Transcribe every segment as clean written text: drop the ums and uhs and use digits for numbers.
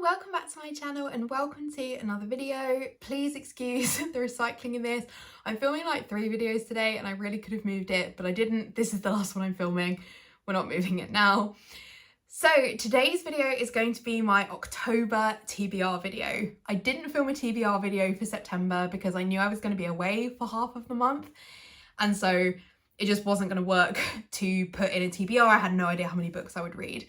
welcome back to my channel and welcome to another video. Please excuse the recycling in this. I'm filming like 3 videos today and I really could have moved it, but I didn't. This is the last one I'm filming. We're not moving it now. So today's video is going to be my October TBR video. I didn't film a TBR video for September because I knew I was going to be away for half of the month. And so it just wasn't going to work to put in a TBR. I had no idea how many books I would read.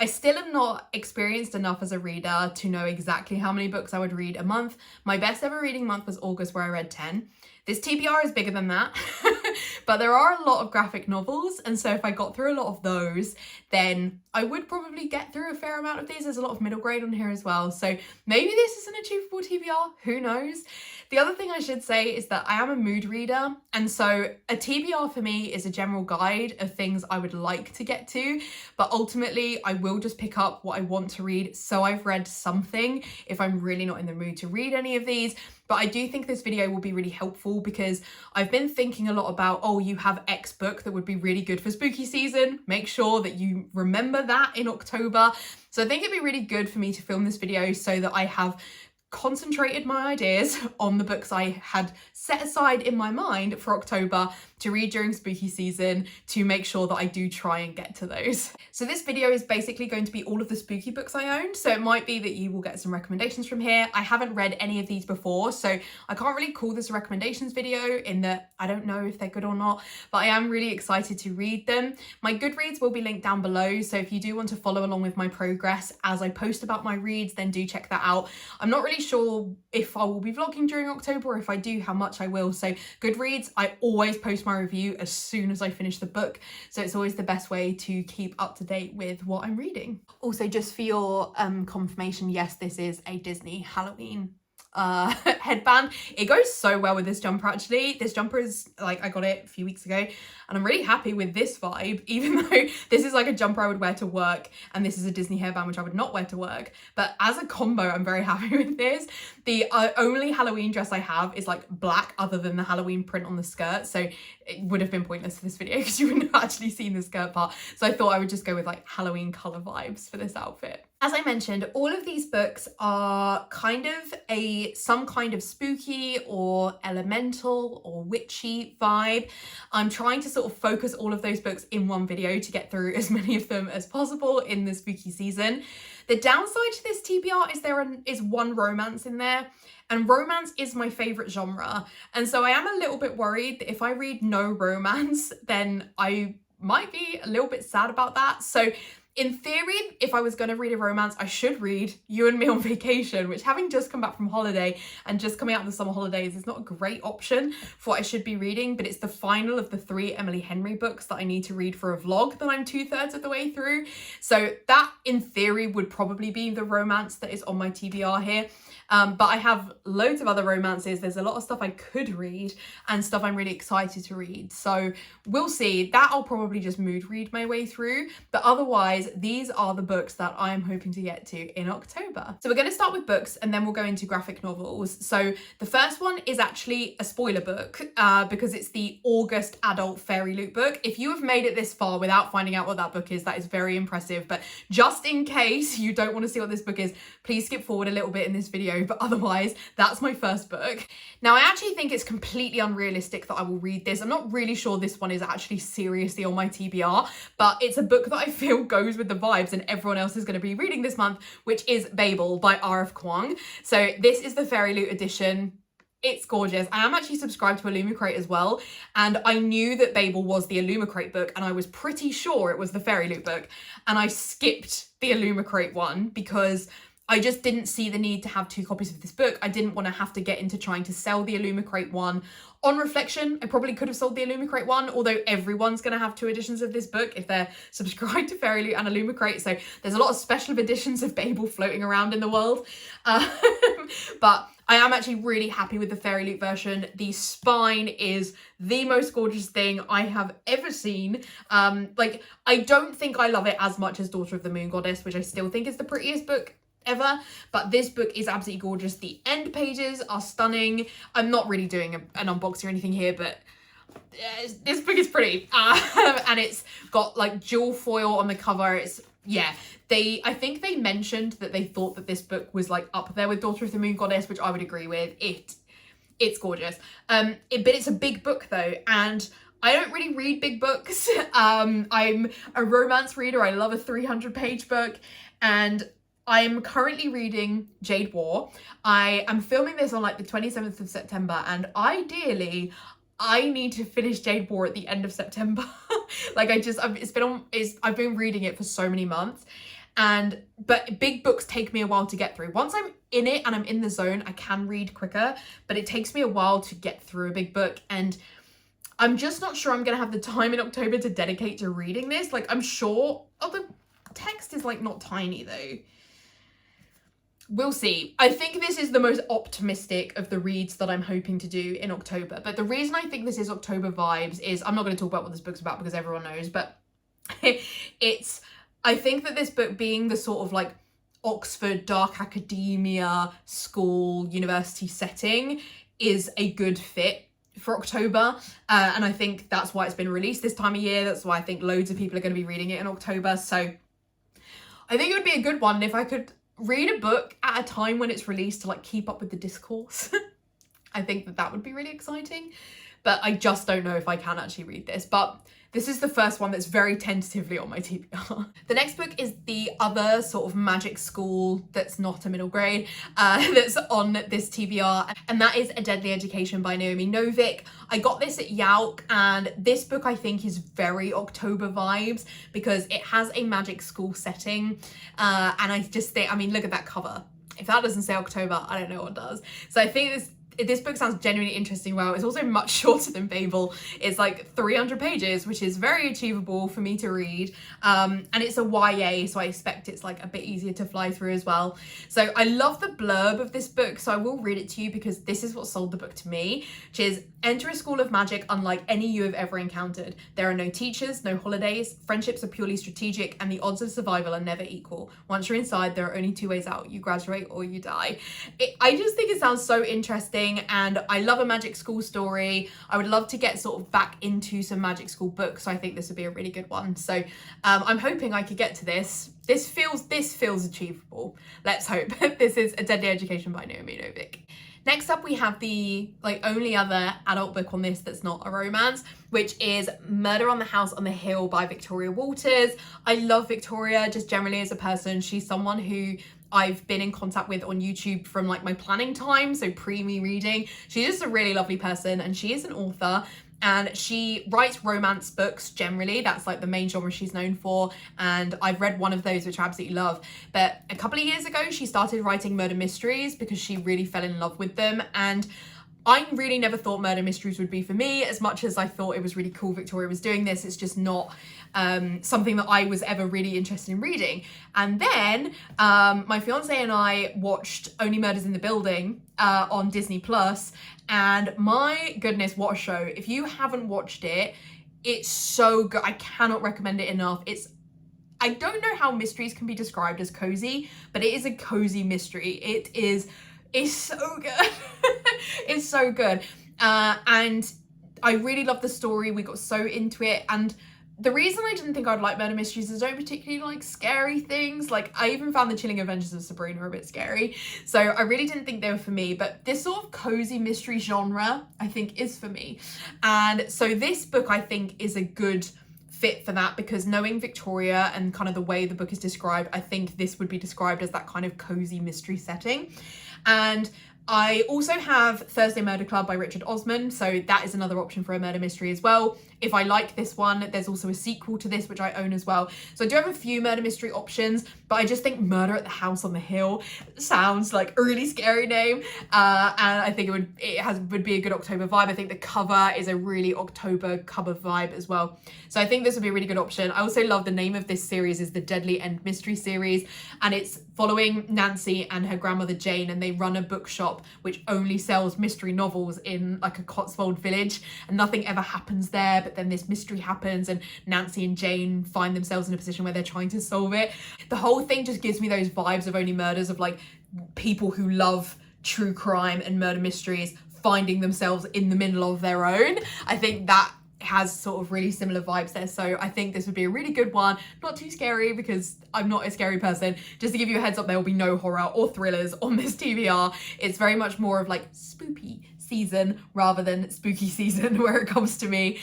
I still am not experienced enough as a reader to know exactly how many books I would read a month. My best ever reading month was August, where I read 10. This TBR is bigger than that, but there are a lot of graphic novels, and so if I got through a lot of those, then I would probably get through a fair amount of these. There's a lot of middle grade on here as well, so maybe this is an achievable TBR, who knows? The other thing I should say is that I am a mood reader, and so a TBR for me is a general guide of things I would like to get to, but ultimately I will just pick up what I want to read, so I've read something if I'm really not in the mood to read any of these. But I do think this video will be really helpful because I've been thinking a lot about, oh, you have X book that would be really good for spooky season. Make sure that you remember that in October. So I think it'd be really good for me to film this video so that I have concentrated my ideas on the books I had set aside in my mind for October to read during spooky season to make sure that I do try and get to those. So this video is basically going to be all of the spooky books I own, so it might be that you will get some recommendations from here. I haven't read any of these before, so I can't really call this a recommendations video in that I don't know if they're good or not, but I am really excited to read them. My Goodreads will be linked down below, so if you do want to follow along with my progress as I post about my reads, then do check that out. I'm not really sure if I will be vlogging during October, or if I do, how much I will. So Goodreads, I always post my review as soon as I finish the book, so it's always the best way to keep up to date with what I'm reading. Also, just for your confirmation, yes, this is a Disney Halloween headband. It goes so well with this jumper. Actually, this jumper is like, I got it a few weeks ago and I'm really happy with this vibe, even though this is like a jumper I would wear to work and this is a Disney hairband which I would not wear to work, but as a combo I'm very happy with this. The only Halloween dress I have is like black, other than the Halloween print on the skirt, so it would have been pointless for this video because you wouldn't have actually seen the skirt part, so I thought I would just go with like Halloween colour vibes for this outfit. As I mentioned, all of these books are kind of some kind of spooky or elemental or witchy vibe. I'm trying to sort of focus all of those books in one video to get through as many of them as possible in the spooky season. The downside to this TBR is there is one romance in there, and romance is my favourite genre. And so I am a little bit worried that if I read no romance, then I might be a little bit sad about that. So in theory, if I was going to read a romance, I should read You and Me on Vacation, which, having just come back from holiday and just coming out of the summer holidays, is not a great option for what I should be reading, but it's the final of the 3 Emily Henry books that I need to read for a vlog that I'm 2/3 of the way through. So that, in theory, would probably be the romance that is on my TBR here. But I have loads of other romances. There's a lot of stuff I could read and stuff I'm really excited to read. So we'll see. That I'll probably just mood read my way through. But otherwise, these are the books that I'm hoping to get to in October. So we're going to start with books and then we'll go into graphic novels. So the first one is actually a spoiler book because it's the August adult fairy loot book. If you have made it this far without finding out what that book is, that is very impressive. But just in case you don't want to see what this book is, please skip forward a little bit in this video. But otherwise, that's my first book. Now, I actually think it's completely unrealistic that I will read this. I'm not really sure this one is actually seriously on my TBR, but it's a book that I feel goes with the vibes and everyone else is going to be reading this month, which is Babel by R F Kuang. So this is the Fairy Loot edition. It's gorgeous. I am actually subscribed to Illumicrate as well, and I knew that Babel was the Illumicrate book, and I was pretty sure it was the Fairy Loot book, and I skipped the Illumicrate one because I just didn't see the need to have 2 copies of this book. I didn't want to have to get into trying to sell the Illumicrate one. On reflection, I probably could have sold the Illumicrate one, although everyone's going to have 2 editions of this book if they're subscribed to Fairy Loot and Illumicrate. So there's a lot of special editions of Babel floating around in the world. But I am actually really happy with the Fairy Loot version. The spine is the most gorgeous thing I have ever seen. Like, I don't think I love it as much as Daughter of the Moon Goddess, which I still think is the prettiest book ever, but this book is absolutely gorgeous. The end pages are stunning. I'm not really doing an unboxing or anything here, but this book is pretty. And it's got like jewel foil on the cover. It's yeah, I think they mentioned that they thought that this book was like up there with Daughter of the Moon Goddess, which I would agree with. It's gorgeous. But it's a big book though, and I don't really read big books. I'm a romance reader. I love a 300-page book, and I'm currently reading Jade War. I am filming this on like the 27th of September, and ideally I need to finish Jade War at the end of September. Like I've been reading it for so many months, but big books take me a while to get through. Once I'm in it and I'm in the zone, I can read quicker, but it takes me a while to get through a big book, and I'm just not sure I'm gonna have the time in October to dedicate to reading this. Like, I'm sure, oh, the text is like not tiny though. We'll see. I think this is the most optimistic of the reads that I'm hoping to do in October. But the reason I think this is October vibes is, I'm not going to talk about what this book's about because everyone knows, but I think that this book being the sort of like Oxford dark academia school university setting is a good fit for October, and I think that's why it's been released this time of year. That's why I think loads of people are going to be reading it in October. So I think it would be a good one if I could read a book at a time when it's released to like keep up with the discourse. I think that would be really exciting, but I just don't know if I can actually read this. But this is the first one that's very tentatively on my TBR. The next book is the other sort of magic school that's not a middle grade that's on this TBR, and that is A Deadly Education by Naomi Novik. I got this at Yauk, and this book I think is very October vibes because it has a magic school setting, and I just think, I mean, look at that cover. If that doesn't say October, I don't know what does. So I think this book sounds genuinely interesting. Well, it's also much shorter than Babel. It's like 300 pages, which is very achievable for me to read. And it's a YA, so I expect it's like a bit easier to fly through as well. So I love the blurb of this book, so I will read it to you because this is what sold the book to me, which is: enter a school of magic unlike any you have ever encountered. There are no teachers, no holidays, friendships are purely strategic, and the odds of survival are never equal. Once you're inside, there are only two ways out: you graduate or you die. I just think it sounds so interesting, and I love a magic school story. I would love to get sort of back into some magic school books, so I think this would be a really good one. So I'm hoping I could get to this. This feels achievable. Let's hope. This is A Deadly Education by Naomi Novik. Next up, we have the only other adult book on this that's not a romance, which is Murder on the House on the Hill by Victoria Walters. I love Victoria just generally as a person. She's someone who I've been in contact with on YouTube from like my planning time, so pre-me reading. She's just a really lovely person, and she is an author, and she writes romance books generally. That's like the main genre she's known for, and I've read one of those, which I absolutely love. But a couple of years ago, she started writing murder mysteries because she really fell in love with them, and I really never thought murder mysteries would be for me as much as I thought it was really cool Victoria was doing this. It's just not something that I was ever really interested in reading. And then my fiance and I watched Only Murders in the Building on Disney Plus, and my goodness, what a show. If you haven't watched it, it's so good. I cannot recommend it enough. I don't know how mysteries can be described as cozy, but it is a cozy mystery. It's so good. It's so good. And I really love the story. We got so into it. And the reason I didn't think I'd like murder mysteries is I don't particularly like scary things. Like, I even found The Chilling Adventures of Sabrina a bit scary. So I really didn't think they were for me. But this sort of cozy mystery genre, I think, is for me. And so this book, I think, is a good fit for that, because knowing Victoria and kind of the way the book is described, I think this would be described as that kind of cozy mystery setting. And I also have Thursday Murder Club by Richard Osman, so that is another option for a murder mystery as well. If I like this one, there's also a sequel to this which I own as well. So I do have a few murder mystery options, but I just think Murder at the House on the Hill sounds like a really scary name, and I think it would be a good October vibe. I think the cover is a really October cover vibe as well. So I think this would be a really good option. I also love the name of this series is the Deadly End Mystery series, and it's following Nancy and her grandmother Jane, and they run a bookshop which only sells mystery novels in like a Cotswold village, and nothing ever happens there, but then this mystery happens and Nancy and Jane find themselves in a position where they're trying to solve it. The whole thing just gives me those vibes of Only Murders, of like people who love true crime and murder mysteries finding themselves in the middle of their own. I think that has sort of really similar vibes there. So I think this would be a really good one. Not too scary because I'm not a scary person. Just to give you a heads up, there will be no horror or thrillers on this TBR. It's very much more of like spoopy season rather than spooky season where it comes to me.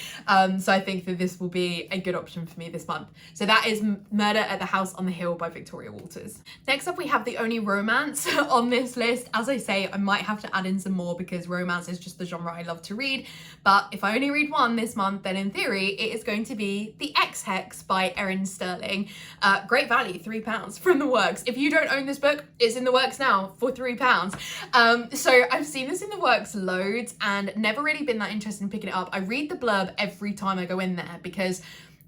So I think that this will be a good option for me this month. So that is Murder at the House on the Hill by Victoria Walters. Next up, we have the only romance on this list. As I say, I might have to add in some more because romance is just the genre I love to read. But if I only read one this month, then in theory, it is going to be The Ex Hex by Erin Sterling. Great value, £3 from the works. If you don't own this book, it's in the works now for £3. So I've seen this in the works loads and never really been that interested in picking it up. I read the blurb every time I go in there because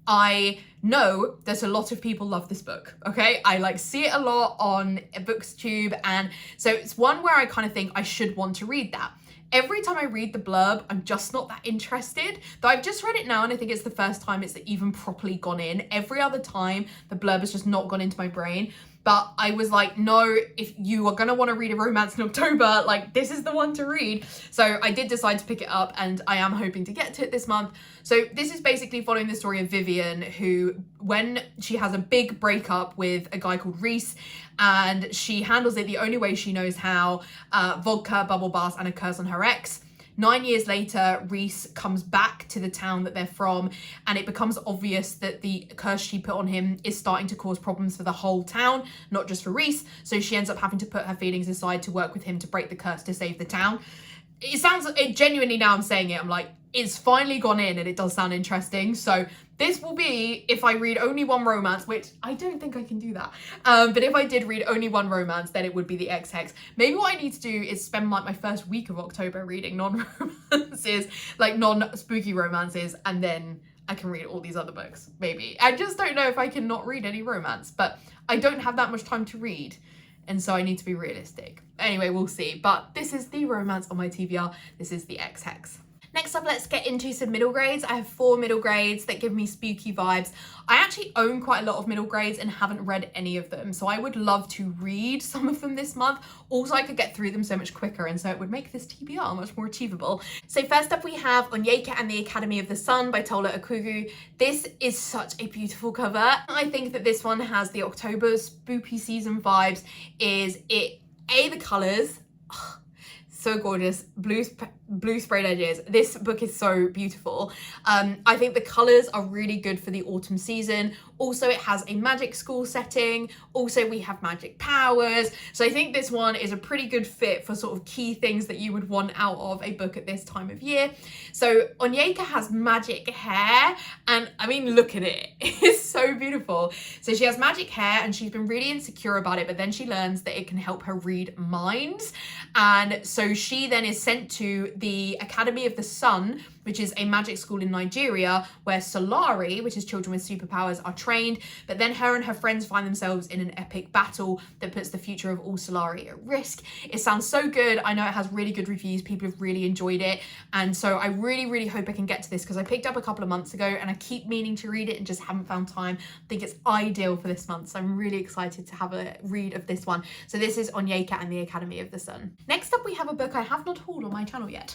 I know that a lot of people love this book, okay? I like see it a lot on booktube, and so it's one where I kind of think I should want to read that. Every time I read the blurb, I'm just not that interested. Though I've just read it now and I think it's the first time it's even properly gone in. Every other time, the blurb has just not gone into my brain. But I was like, no, if you are gonna wanna read a romance in October, like this is the one to read. So I did decide to pick it up and I am hoping to get to it this month. So this is basically following the story of Vivian, who, when she has a big breakup with a guy called Reese, and she handles it the only way she knows how, vodka, bubble baths, and a curse on her ex. 9 years later, Reese comes back to the town that they're from, and it becomes obvious that the curse she put on him is starting to cause problems for the whole town, not just for Reese. So she ends up having to put her feelings aside to work with him to break the curse to save the town. It genuinely, now I'm saying it, I'm like, it's finally gone in and it does sound interesting. So this will be, if I read only one romance, which I don't think I can do that. But if I did read only one romance, then it would be the Ex Hex. Maybe what I need to do is spend like my first week of October reading non-romances, like non-spooky romances, and then I can read all these other books, maybe. I just don't know if I can not read any romance, but I don't have that much time to read. And so I need to be realistic. Anyway, we'll see. But this is the romance on my TBR. This is the Ex Hex. Next up, let's get into some middle grades. I have 4 middle grades that give me spooky vibes. I actually own quite a lot of middle grades and haven't read any of them, so I would love to read some of them this month. Also, I could get through them so much quicker, and so it would make this TBR much more achievable. So first up, we have Onyeka and the Academy of the Sun by Tola Okogwu. This is such a beautiful cover. I think that this one has the October spoopy season vibes. The colours, so gorgeous, blue sprayed edges. This book is so beautiful. I think the colours are really good for the autumn season. Also, it has a magic school setting. Also, we have magic powers. So I think this one is a pretty good fit for sort of key things that you would want out of a book at this time of year. So Onyeka has magic hair, and I mean, look at it. It's so beautiful. So she has magic hair and she's been really insecure about it, but then she learns that it can help her read minds. And so she then is sent to the Academy of the Sun, which is a magic school in Nigeria where Solari, which is children with superpowers, are trained. But then her and her friends find themselves in an epic battle that puts the future of all Solari at risk. It sounds so good. I know it has really good reviews. People have really enjoyed it. And so I really, really hope I can get to this because I picked up a couple of months ago and I keep meaning to read it and just haven't found time. I think it's ideal for this month. So I'm really excited to have a read of this one. So this is Onyeka and the Academy of the Sun. Next up, we have a book I have not hauled on my channel yet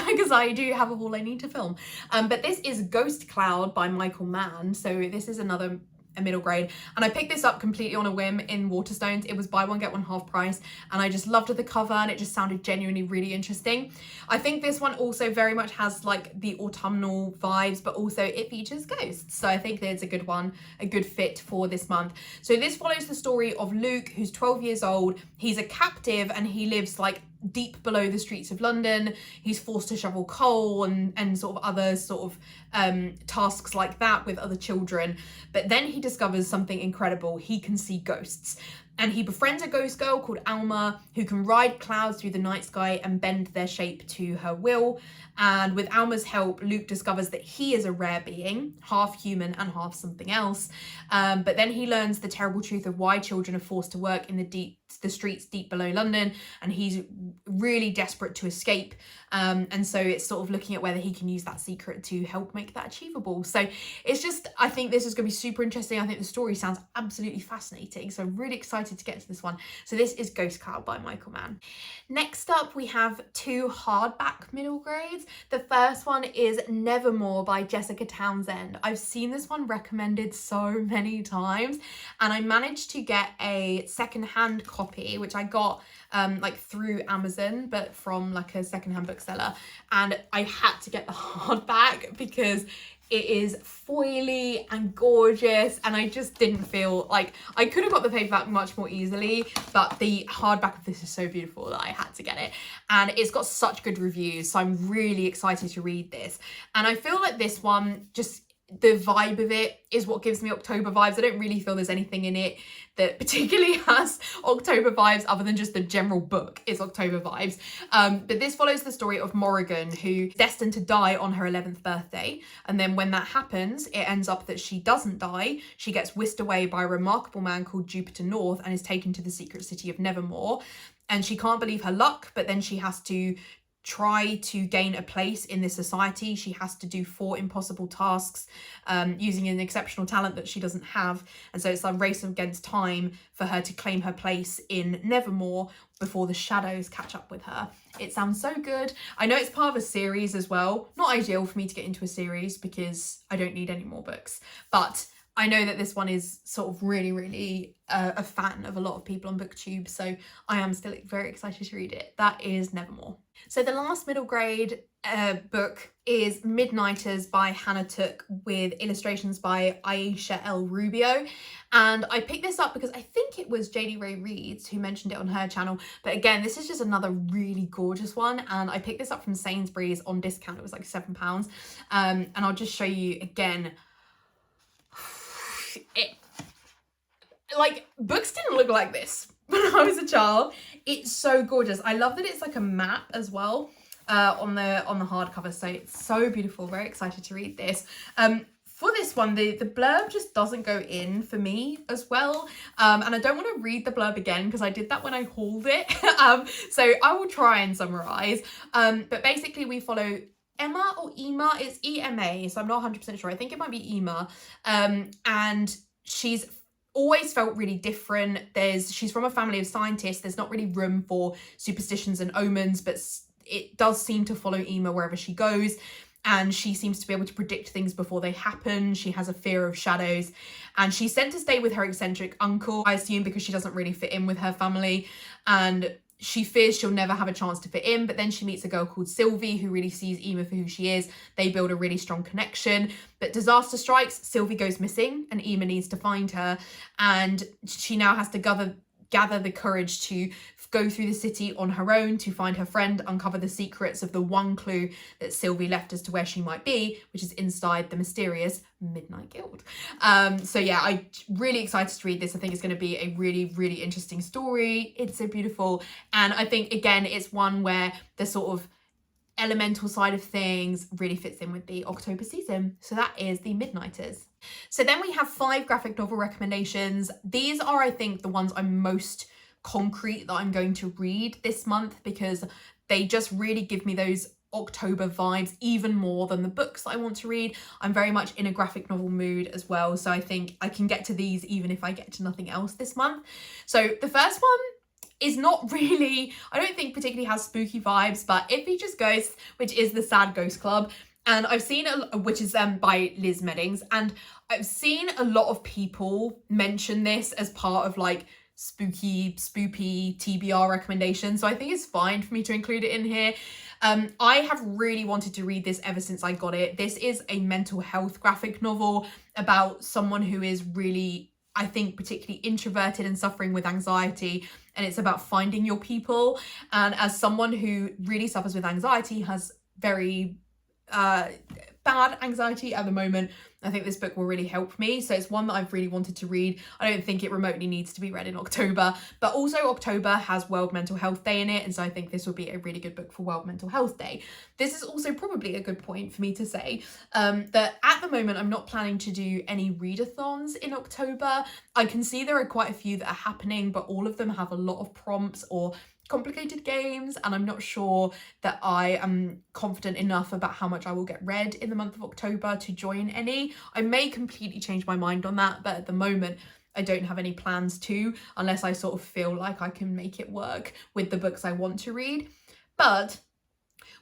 because I do have a haul I need to film. But this is Ghost Cloud by Mann. So this is a middle grade, and I picked this up completely on a whim in Waterstones. It was buy one get one half price, and I just loved the cover and it just sounded genuinely really interesting. I think this one also very much has like the autumnal vibes, but also it features ghosts, so I think that it's a good one, a good fit for this month. So this follows the story of Luke, who's 12 years old. He's a captive and he lives like deep below the streets of London. He's forced to shovel coal and sort of other sort of tasks like that with other children. But then he discovers something incredible. He can see ghosts. And he befriends a ghost girl called Alma who can ride clouds through the night sky and bend their shape to her will. And with Alma's help, Luke discovers that he is a rare being, half human and half something else. But then he learns the terrible truth of why children are forced to work in the streets deep below London, and he's really desperate to escape. And so it's sort of looking at whether he can use that secret to help make that achievable. So it's just, I think this is going to be super interesting. I think the story sounds absolutely fascinating. So I'm really excited excited to get to this one. So this is Ghost Cloud by Michael Mann. Next up, we have 2 hardback middle grades. The first one is Nevermoor by Jessica Townsend. I've seen this one recommended so many times, and I managed to get a secondhand copy, which I got like through Amazon, but from like a secondhand bookseller, and I had to get the hardback because it is foily and gorgeous, and I just didn't feel like I could have got the paperback much more easily, but the hardback of this is so beautiful that I had to get it, and it's got such good reviews, so I'm really excited to read this. And I feel like this one, just the vibe of it is what gives me October vibes. I don't really feel there's anything in it that particularly has October vibes other than just the general book is October vibes. But this follows the story of Morrigan, who's destined to die on her 11th birthday. And then when that happens, it ends up that she doesn't die. She gets whisked away by a remarkable man called Jupiter North and is taken to the secret city of Nevermoor. And she can't believe her luck, but then she has to try to gain a place in this society. She has to do 4 impossible tasks using an exceptional talent that she doesn't have, and so it's a race against time for her to claim her place in Nevermoor before the shadows catch up with her. It sounds so good. I know it's part of a series as well. Not ideal for me to get into a series because I don't need any more books, but I know that this one is sort of really a fan of a lot of people on booktube, so I am still very excited to read it. That is Nevermoor. So the last middle grade book is Midnighters by Hana Tooke with illustrations by Aisha L. Rubio. And I picked this up because I think it was JD Ray Reads who mentioned it on her channel. But again, this is just another really gorgeous one. And I picked this up from Sainsbury's on discount. It was like £7. And I'll just show you again. Like, books didn't look like this when I was a child. It's so gorgeous. I love that it's like a map as well on the hardcover, so it's so beautiful. Very excited to read this. For this one, the blurb just doesn't go in for me as well, and I don't want to read the blurb again because I did that when I hauled it. So I will try and summarize, but basically we follow Emma or Ema. It's EMA, so I'm not 100% sure. I think it might be Ema, and she's always felt really different. She's from a family of scientists. There's not really room for superstitions and omens, but it does seem to follow Ema wherever she goes, and she seems to be able to predict things before they happen. She has a fear of shadows, and she's sent to stay with her eccentric uncle, I assume because she doesn't really fit in with her family, and she fears she'll never have a chance to fit in. But then she meets a girl called Sylvie who really sees Ema for who she is. They build a really strong connection, but disaster strikes. Sylvie goes missing and Ema needs to find her, and she now has to gather the courage to go through the city on her own to find her friend, uncover the secrets of the one clue that Sylvie left as to where she might be, which is inside the mysterious Midnight Guild. So yeah, I'm really excited to read this. I think it's going to be a really interesting story. It's so beautiful, and I think again it's one where the sort of elemental side of things really fits in with the October season. So that is the Midnighters. So then we have 5 graphic novel recommendations. These are, I think, the ones I'm most concrete that I'm going to read this month because they just really give me those October vibes even more than the books I want to read. I'm very much in a graphic novel mood as well, so I think I can get to these even if I get to nothing else this month. So the first one is not really, I don't think particularly has spooky vibes, but it features ghosts, which is the Sad Ghost Club. And I've seen, which is by Lize Meddings, and I've seen a lot of people mention this as part of like spooky, spoopy TBR recommendations. So I think it's fine for me to include it in here. I have really wanted to read this ever since I got it. This is a mental health graphic novel about someone who is really, I think, particularly introverted and suffering with anxiety, and it's about finding your people. And as someone who really suffers with anxiety, has very bad anxiety at the moment, I think this book will really help me. So it's one that I've really wanted to read. I don't think it remotely needs to be read in October, but also October has World Mental Health Day in it, and so I think this will be a really good book for World Mental Health Day. This is also probably a good point for me to say that at the moment I'm not planning to do any readathons in October. I can see there are quite a few that are happening, but all of them have a lot of prompts or complicated games, and I'm not sure that I am confident enough about how much I will get read in the month of October to join any. I may completely change my mind on that, but at the moment I don't have any plans to, unless I sort of feel like I can make it work with the books I want to read. But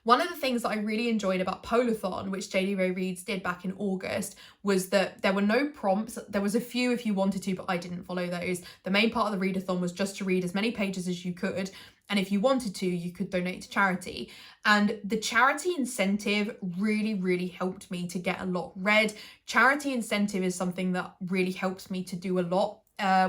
one of the things that I really enjoyed about Polathon, which JD Rowe Reads did back in August, was that there were no prompts. There was a few if you wanted to, but I didn't follow those. The main part of the readathon was just to read as many pages as you could. And if you wanted to, you could donate to charity. And the charity incentive really, really helped me to get a lot read. Charity incentive is something that really helps me to do a lot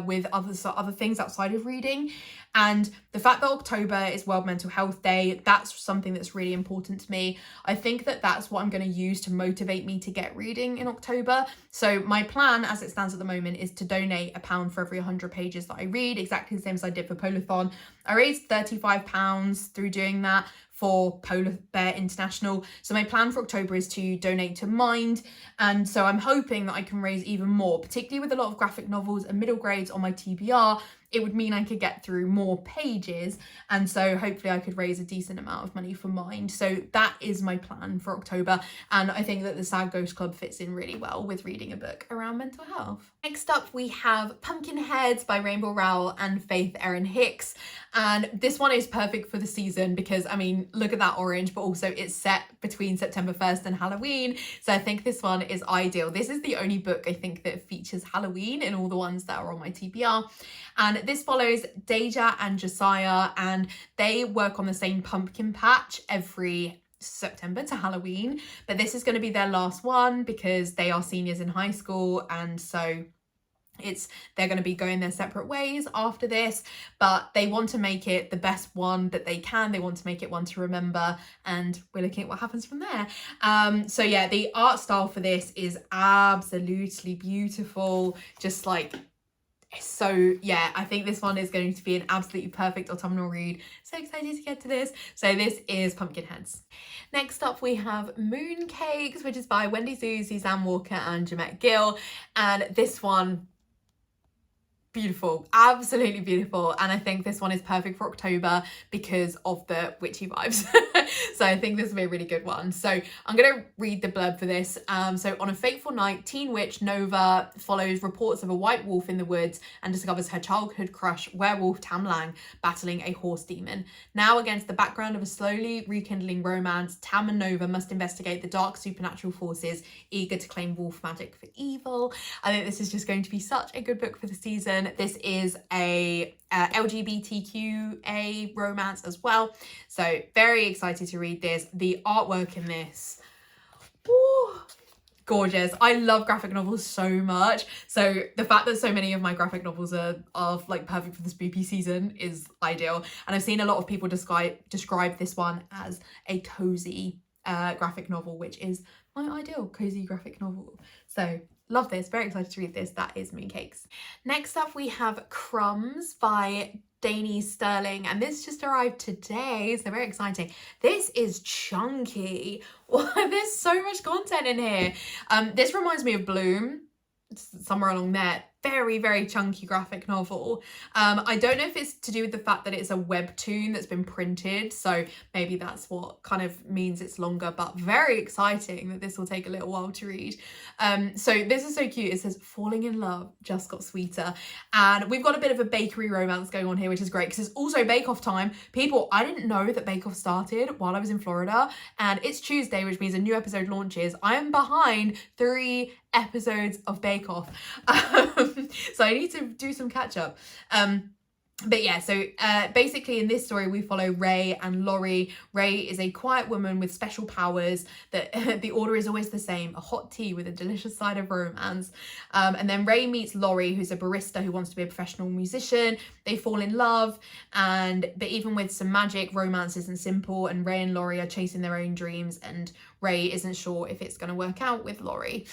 with other things outside of reading. And the fact that October is World Mental Health Day, that's something that's really important to me. I think that that's what I'm going to use to motivate me to get reading in October. So my plan as it stands at the moment is to donate £1 for every 100 pages that I read, exactly the same as I did for Polathon. I raised £35 through doing that for Polar Bear International. So my plan for October is to donate to Mind. And so I'm hoping that I can raise even more, particularly with a lot of graphic novels and middle grades on my TBR. It would mean I could get through more pages. And so hopefully I could raise a decent amount of money for Mind. So that is my plan for October. And I think that the Sad Ghost Club fits in really well with reading a book around mental health. Next up, we have Pumpkinheads by Rainbow Rowell and Faith Erin Hicks. And this one is perfect for the season because, I mean, look at that orange, but also it's set between September 1st and Halloween. So I think this one is ideal. This is the only book I think that features Halloween in all the ones that are on my TBR. And this follows Deja and Josiah, and they work on the same pumpkin patch every September to Halloween. But this is going to be their last one because they are seniors in high school, and so they're going to be going their separate ways after this, but they want to make it the best one that they can. They want to make it one to remember, and we're looking at what happens from there. So yeah, the art style for this is absolutely beautiful. Just like, so yeah, I think this one is going to be an absolutely perfect autumnal read. So excited to get to this. So this is Pumpkinheads. Next up we have Mooncakes, which is by Wendy Zhu, Suzanne Walker and Jamette Gill. And this one, beautiful, absolutely beautiful. And I think this one is perfect for October because of the witchy vibes. So I think this will be a really good one. So I'm going to read the blurb for this. So on a fateful night, teen witch Nova follows reports of a white wolf in the woods and discovers her childhood crush, werewolf Tam Lang, battling a horse demon. Now, against the background of a slowly rekindling romance, Tam and Nova must investigate the dark supernatural forces eager to claim wolf magic for evil. I think this is just going to be such a good book for the season. This is a LGBTQA romance as well. So very excited to read this. The artwork in this, woo, gorgeous. I love graphic novels so much. So the fact that so many of my graphic novels are like perfect for the spooky season is ideal. And I've seen a lot of people describe this one as a cozy graphic novel, which is my ideal cozy graphic novel. So love this, very excited to read this. That is Mooncakes. Next up we have Crumbs by Danie Sterling, and this just arrived today, so very exciting. This is chunky. There's so much content in here. This reminds me of Bloom, somewhere along there. Very, very chunky graphic novel. I don't know if it's to do with the fact that it's a webtoon that's been printed, so maybe that's what kind of means it's longer, but very exciting that this will take a little while to read. So this is so cute. It says, falling in love just got sweeter. And we've got a bit of a bakery romance going on here, which is great because it's also Bake Off time. People, I didn't know that Bake Off started while I was in Florida, and it's Tuesday, which means a new episode launches. I am behind 3 episodes of Bake Off. So I need to do some catch up. But yeah, so basically in this story we follow Ray and Laurie. Ray is a quiet woman with special powers that the order is always the same, a hot tea with a delicious side of romance. And then Ray meets Laurie, who's a barista who wants to be a professional musician. They fall in love, but even with some magic, romance isn't simple, and Ray and Laurie are chasing their own dreams, and Ray isn't sure if it's going to work out with Laurie.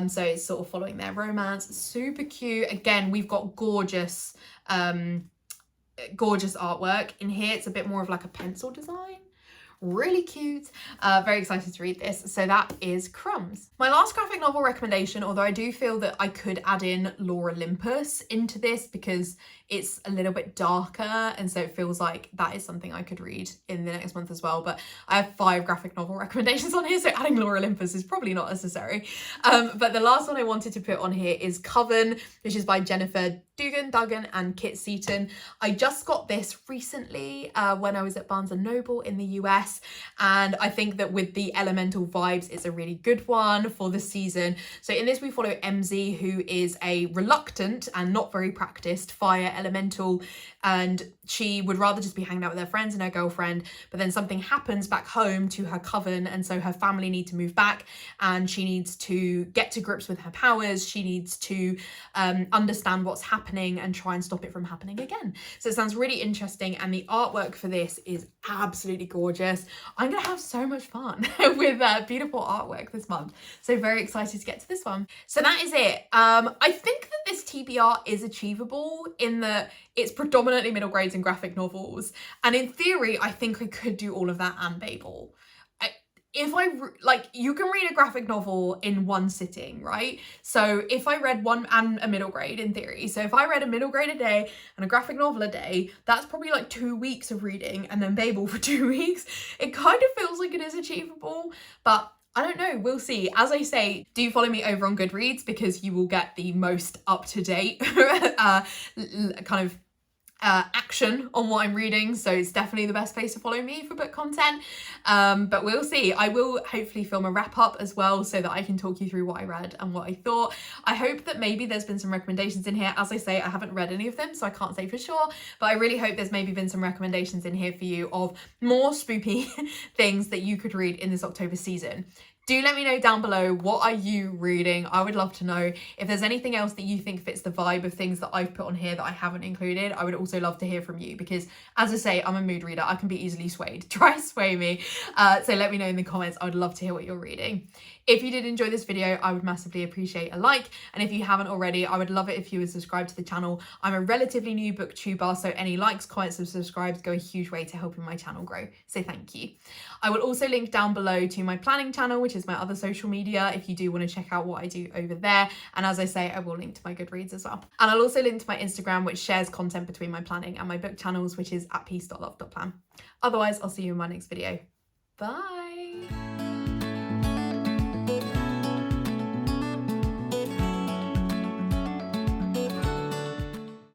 So it's sort of following their romance. Super cute. Again, we've got gorgeous artwork in here. It's a bit more of like a pencil design. Really cute. Very excited to read this. So that is Crumbs. My last graphic novel recommendation, although I do feel that I could add in Lore Olympus into this because it's a little bit darker, and so it feels like that is something I could read in the next month as well. But I have 5 graphic novel recommendations on here, so adding Lore Olympus is probably not necessary. But the last one I wanted to put on here is Coven, which is by Jennifer Dugan, and Kit Seaton. I just got this recently when I was at Barnes & Noble in the US, and I think that with the elemental vibes, it's a really good one for the season. So in this we follow MZ, who is a reluctant and not very practiced fire elemental, and she would rather just be hanging out with her friends and her girlfriend, but then something happens back home to her coven, and so her family need to move back, and she needs to get to grips with her powers. She needs to understand what's happening and try and stop it from happening again. So it sounds really interesting, and the artwork for this is absolutely gorgeous. I'm gonna have so much fun with beautiful artwork this month, so very excited to get to this one. So that is it. I think that this TBR is achievable in that it's predominantly middle grades and graphic novels, and in theory I think I could do all of that and Babel. If I, like, you can read a graphic novel in one sitting, right? So if I read one and a middle grade in theory, so if I read a middle grade a day and a graphic novel a day, that's probably like 2 weeks of reading, and then Babel for 2 weeks. It kind of feels like it is achievable, but I don't know, we'll see. As I say, do follow me over on Goodreads because you will get the most up-to-date kind of action on what I'm reading, so it's definitely the best place to follow me for book content. But we'll see. I will hopefully film a wrap up as well so that I can talk you through what I read and what I thought. I hope that maybe there's been some recommendations in here. As I say, I haven't read any of them, so I can't say for sure, but I really hope there's maybe been some recommendations in here for you of more spoopy things that you could read in this October season. Do let me know down below, what are you reading? I would love to know. If there's anything else that you think fits the vibe of things that I've put on here that I haven't included, I would also love to hear from you because, as I say, I'm a mood reader. I can be easily swayed. Try sway me. So let me know in the comments. I would love to hear what you're reading. If you did enjoy this video, I would massively appreciate a like. And if you haven't already, I would love it if you would subscribe to the channel. I'm a relatively new booktuber, so any likes, comments, and subscribes go a huge way to helping my channel grow. So thank you. I will also link down below to my planning channel, which is my other social media, if you do want to check out what I do over there. And as I say, I will link to my Goodreads as well. And I'll also link to my Instagram, which shares content between my planning and my book channels, which is @peace.love.plan. Otherwise, I'll see you in my next video. Bye.